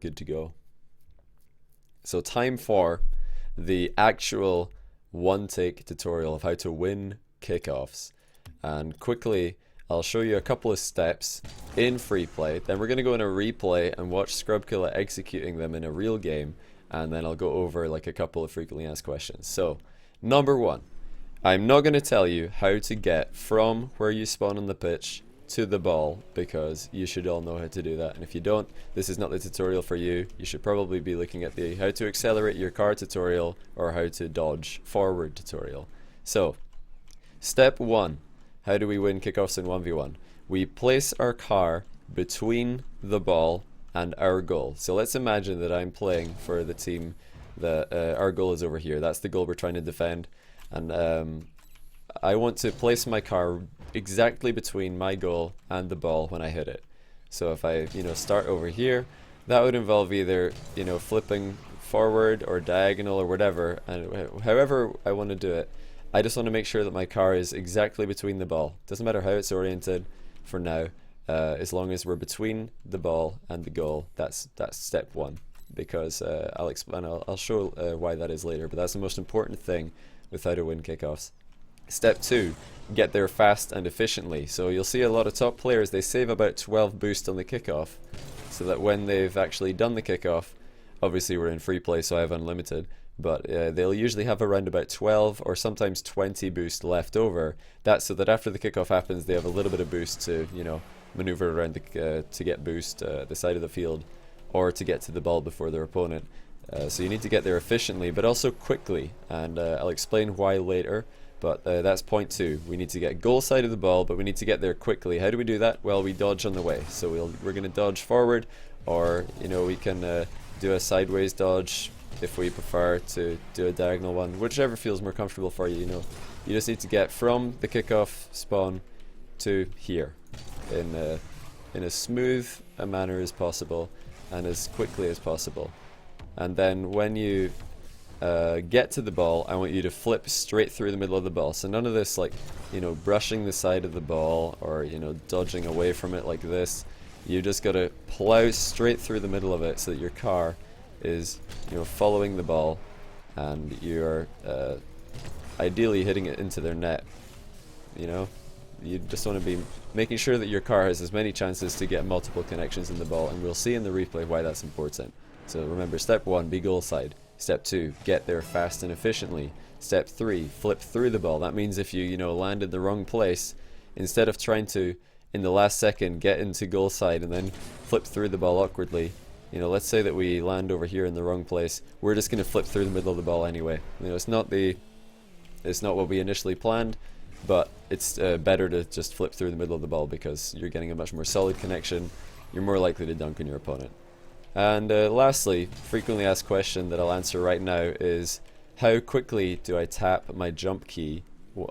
Good to go. So time for the actual one-take tutorial of how to win kickoffs. And quickly, I'll show you a couple of steps in free play. Then we're going to go in a replay and watch Scrubkiller executing them in a real game. And then I'll go over like a couple of frequently asked questions. So, number one, I'm not going to tell you how to get from where you spawn on the pitch to the ball, because you should all know how to do that, and if you don't, this is not the tutorial for you. You should probably be looking at the how to accelerate your car tutorial or how to dodge forward tutorial. So, step one, how do we win kickoffs in 1v1? We place our car between the ball and our goal. So let's imagine that I'm playing for the team that our goal is over here. That's the goal we're trying to defend, and I want to place my car exactly between my goal and the ball when I hit it. So if I, start over here, that would involve either, flipping forward or diagonal or whatever, and however I want to do it. I just want to make sure that my car is exactly between the ball. Doesn't matter how it's oriented for now, as long as we're between the ball and the goal. That's step one, because I'll explain. I'll show why that is later. But that's the most important thing with how to win kickoffs. Step two, get there fast and efficiently. So you'll see a lot of top players, they save about 12 boost on the kickoff, so that when they've actually done the kickoff, obviously we're in free play so I have unlimited, but they'll usually have around about 12 or sometimes 20 boost left over. That's so that after the kickoff happens they have a little bit of boost to maneuver around to get boost the side of the field, or to get to the ball before their opponent. So you need to get there efficiently but also quickly, and I'll explain why later. But that's point two. We need to get goal side of the ball, but we need to get there quickly. How do we do that? Well, we dodge on the way. So we're going to dodge forward, or we can do a sideways dodge if we prefer to do a diagonal one, whichever feels more comfortable for you. You just need to get from the kickoff spawn to here in as smooth a manner as possible and as quickly as possible. And then when you get to the ball, I want you to flip straight through the middle of the ball. So none of this brushing the side of the ball or dodging away from it like this. You just got to plow straight through the middle of it so that your car is following the ball, and you're ideally hitting it into their net. You just want to be making sure that your car has as many chances to get multiple connections in the ball, and we'll see in the replay why that's important. So remember, step one, be goal side. Step two, get there fast and efficiently. Step three, flip through the ball. That means if you land in the wrong place, instead of trying to in the last second get into goal side and then flip through the ball awkwardly, let's say that we land over here in the wrong place, we're just going to flip through the middle of the ball anyway. It's not what we initially planned, but it's better to just flip through the middle of the ball, because you're getting a much more solid connection. You're more likely to dunk on your opponent. And lastly, frequently asked question that I'll answer right now is, how quickly do I tap my jump key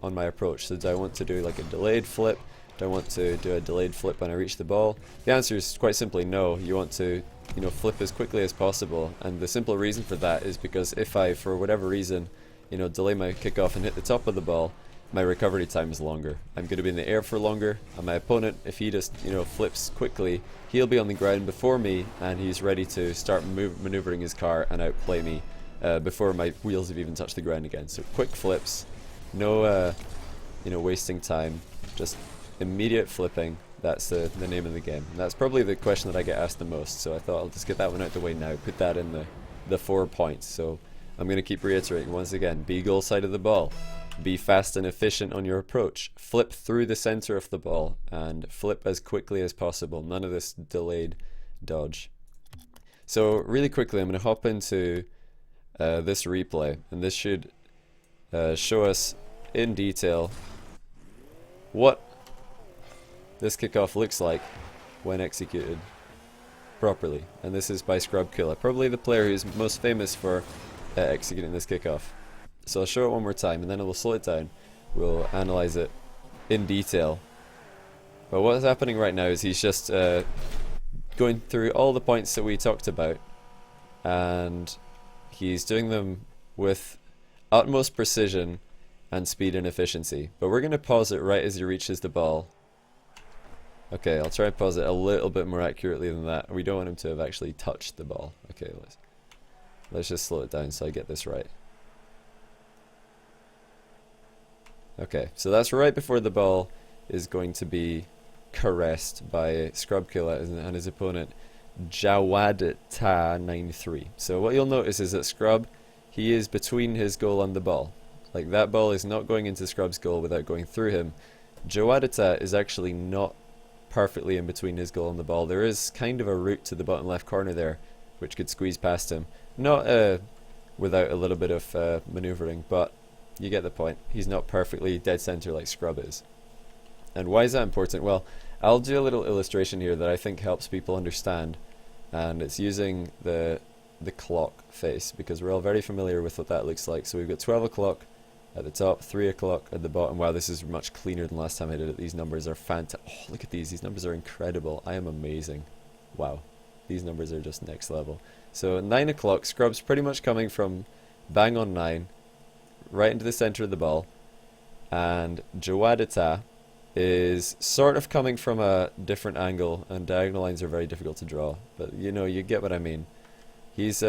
on my approach? So do I want to do like a delayed flip? Do I want to do a delayed flip when I reach the ball? The answer is quite simply no. You want to flip as quickly as possible, and the simple reason for that is because if I, for whatever reason, delay my kickoff and hit the top of the ball, my recovery time is longer. I'm going to be in the air for longer, and my opponent, if he just flips quickly, he'll be on the ground before me, and he's ready to start maneuvering his car and outplay me before my wheels have even touched the ground again. So quick flips, no wasting time, just immediate flipping. That's the name of the game. And that's probably the question that I get asked the most, so I thought I'll just get that one out the way now, put that in the 4 points. So I'm going to keep reiterating once again: be goal side of the ball, be fast and efficient on your approach, flip through the center of the ball, and flip as quickly as possible. None of this delayed dodge. So really quickly, I'm going to hop into this replay, and this should show us in detail what this kickoff looks like when executed properly. And this is by Scrubkiller, probably the player who's most famous for executing this kickoff. So I'll show it one more time, and then we'll slow it down. We'll analyze it in detail. But what's happening right now is he's just going through all the points that we talked about, and he's doing them with utmost precision and speed and efficiency. But we're going to pause it right as he reaches the ball, Okay, I'll try and pause it a little bit more accurately than that. We don't want him to have actually touched the ball. Okay, let's just slow it down so I get this right. Okay, so that's right before the ball is going to be caressed by Scrubkilla and his opponent Jawadta93. So what you'll notice is that Scrub, he is between his goal and the ball. Like, that ball is not going into Scrub's goal without going through him. Jawadta is actually not perfectly in between his goal and the ball. There is kind of a route to the bottom left corner there, which could squeeze past him. Not without a little bit of maneuvering, but you get the point. He's not perfectly dead center like Scrub is. And why is that important? Well, I'll do a little illustration here that I think helps people understand, and it's using the clock face, because we're all very familiar with what that looks like. So we've got 12 o'clock at the top, 3 o'clock at the bottom. Wow, this is much cleaner than last time I did it. These numbers are fantastic. Oh, look at these numbers are incredible. I am amazing. Wow, these numbers are just next level. So 9 o'clock, Scrub's pretty much coming from bang on 9 right into the center of the ball, and Jawadta is sort of coming from a different angle, and diagonal lines are very difficult to draw, but you know, you get what I mean. He's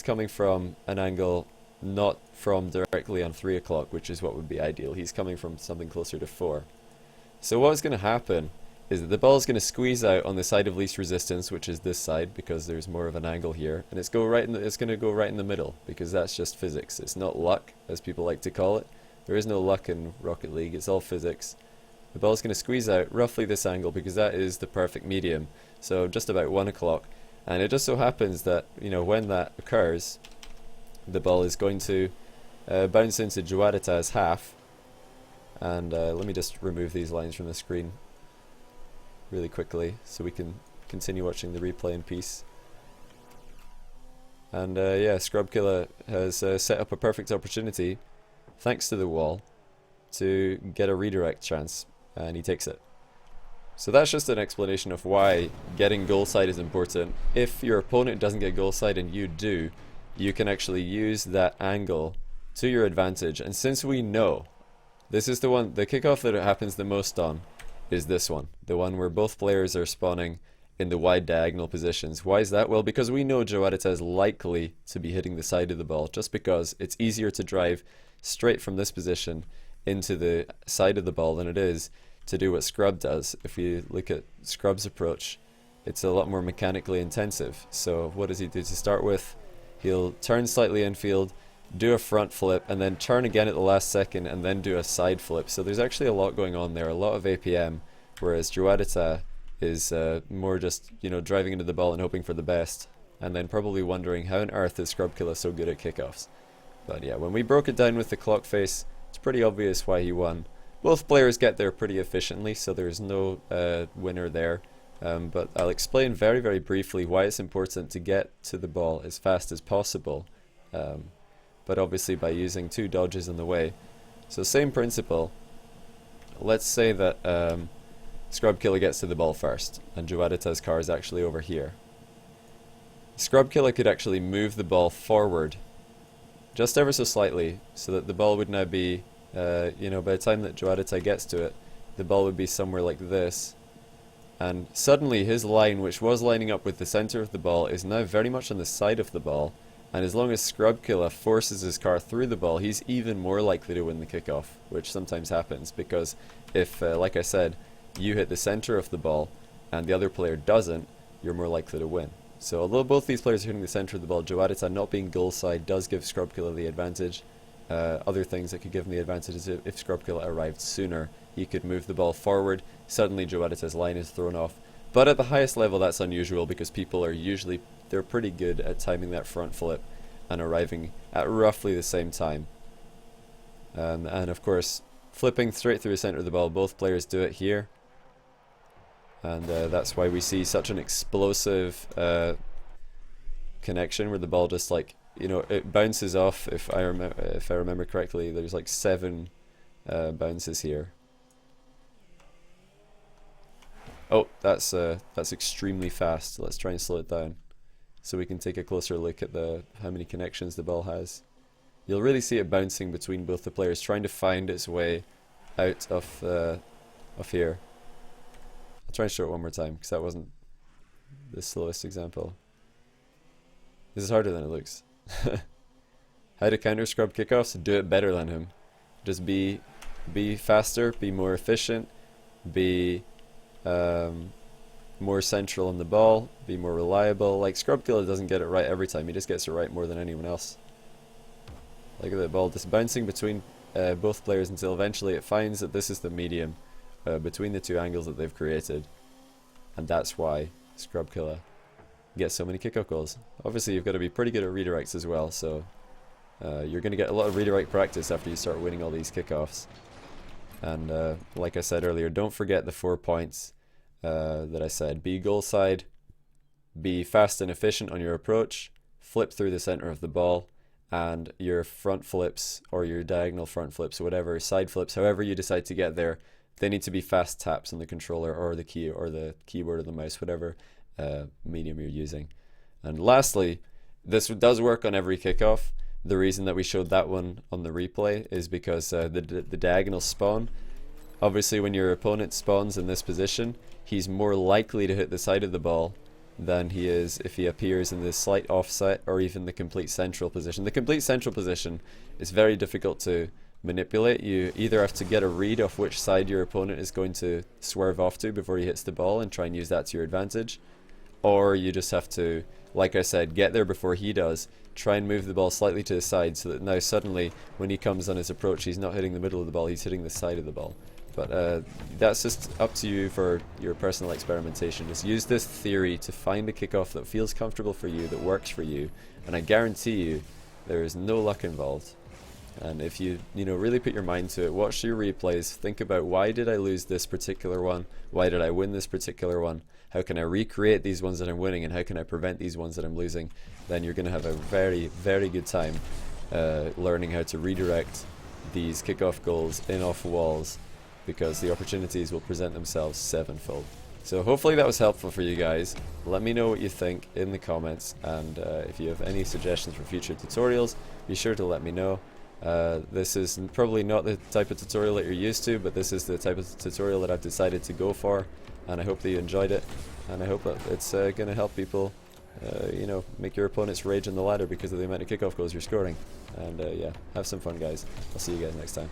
coming from an angle not from directly on 3 o'clock, which is what would be ideal. He's coming from something closer to 4. So what's going to happen is that the ball is going to squeeze out on the side of least resistance, which is this side, because there's more of an angle here, and it's going to go right in the middle, because that's just physics. It's not luck, as people like to call it. There is no luck in Rocket League. It's all physics. The ball is going to squeeze out roughly this angle, because that is the perfect medium. So just about 1 o'clock. And it just so happens that, you know, when that occurs, the ball is going to bounce into Jawadta's half. And let me just remove these lines from the screen really quickly so we can continue watching the replay in peace. And yeah, Scrubkilla has set up a perfect opportunity, thanks to the wall, to get a redirect chance, and he takes it. So that's just an explanation of why getting goal side is important. If your opponent doesn't get goal side and you do, you can actually use that angle to your advantage. And since we know, this is the kickoff that it happens the most on is this one, the one where both players are spawning in the wide diagonal positions. Why is that? Well, because we know Jawadta is likely to be hitting the side of the ball, just because it's easier to drive straight from this position into the side of the ball than it is to do what Scrub does. If you look at Scrub's approach, it's a lot more mechanically intensive. So what does he do to start with? He'll turn slightly infield, do a front flip, and then turn again at the last second, and then do a side flip. So there's actually a lot going on there, a lot of APM, whereas Jawadta is more just, you know, driving into the ball and hoping for the best, and then probably wondering how on earth is Scrubkilla so good at kickoffs. But yeah, when we broke it down with the clock face, it's pretty obvious why he won. Both players get there pretty efficiently, so there's no winner there. But I'll explain very, very briefly why it's important to get to the ball as fast as possible. But obviously by using 2 dodges in the way. So same principle. Let's say that Scrubkilla gets to the ball first, and Jawadta's car is actually over here. Scrubkilla could actually move the ball forward just ever so slightly, so that the ball would now be, you know, by the time that Jawadta gets to it, the ball would be somewhere like this. And suddenly his line, which was lining up with the center of the ball, is now very much on the side of the ball. And as long as Scrubkilla forces his car through the ball, he's even more likely to win the kickoff, which sometimes happens, because if, like I said, you hit the center of the ball and the other player doesn't, you're more likely to win. So although both these players are hitting the center of the ball, Jawadta not being goal side does give Scrubkilla the advantage. Other things that could give him the advantage is if Scrubkilla arrived sooner, he could move the ball forward. Suddenly Jawadta's line is thrown off. But at the highest level, that's unusual, because people are usually, they're pretty good at timing that front flip and arriving at roughly the same time. And of course, flipping straight through the center of the ball, both players do it here. And that's why we see such an explosive connection, where the ball just, like, you know, it bounces off. If I remember correctly, there's like 7 bounces here. Oh, that's extremely fast. Let's try and slow it down so we can take a closer look at how many connections the ball has. You'll really see it bouncing between both the players, trying to find its way out of here. I'll try and show it one more time because that wasn't the slowest example. This is harder than it looks. How to counter scrub kickoffs? Do it better than him. Just be faster, be more efficient, be more central on the ball, be more reliable. Like Scrub Killer doesn't get it right every time, he just gets it right more than anyone else. Look at the ball just bouncing between both players until eventually it finds that this is the medium between the two angles that they've created, and that's why Scrub Killer gets so many kickoff goals. Obviously you've got to be pretty good at redirects as well, so you're going to get a lot of redirect practice after you start winning all these kickoffs. And like I said earlier, don't forget the 4 points that I said. Be goal side, be fast and efficient on your approach, flip through the center of the ball, and your front flips or your diagonal front flips, whatever, side flips, however you decide to get there, they need to be fast taps on the controller or the key or the keyboard or the mouse, whatever medium you're using. And lastly, this does work on every kickoff. The reason that we showed that one on the replay is because the diagonal spawn, obviously when your opponent spawns in this position, he's more likely to hit the side of the ball than he is if he appears in the slight offset or even the complete central position. The complete central position is very difficult to manipulate. You either have to get a read off which side your opponent is going to swerve off to before he hits the ball and try and use that to your advantage, or you just have to, like I said, get there before he does, try and move the ball slightly to the side so that now suddenly when he comes on his approach he's not hitting the middle of the ball, he's hitting the side of the ball. But that's just up to you for your personal experimentation. Just use this theory to find a kickoff that feels comfortable for you, that works for you, and I guarantee you there is no luck involved. And if you really put your mind to it, watch your replays, think about, why did I lose this particular one? Why did I win this particular one? How can I recreate these ones that I'm winning, and how can I prevent these ones that I'm losing? Then you're going to have a very, very good time learning how to redirect these kickoff goals in off walls, because the opportunities will present themselves sevenfold. So hopefully that was helpful for you guys. Let me know what you think in the comments, and if you have any suggestions for future tutorials, be sure to let me know. This is probably not the type of tutorial that you're used to, but this is the type of tutorial that I've decided to go for, and I hope that you enjoyed it, and I hope that it's going to help people make your opponents rage on the ladder because of the amount of kickoff goals you're scoring. And yeah, have some fun guys. I'll see you guys next time.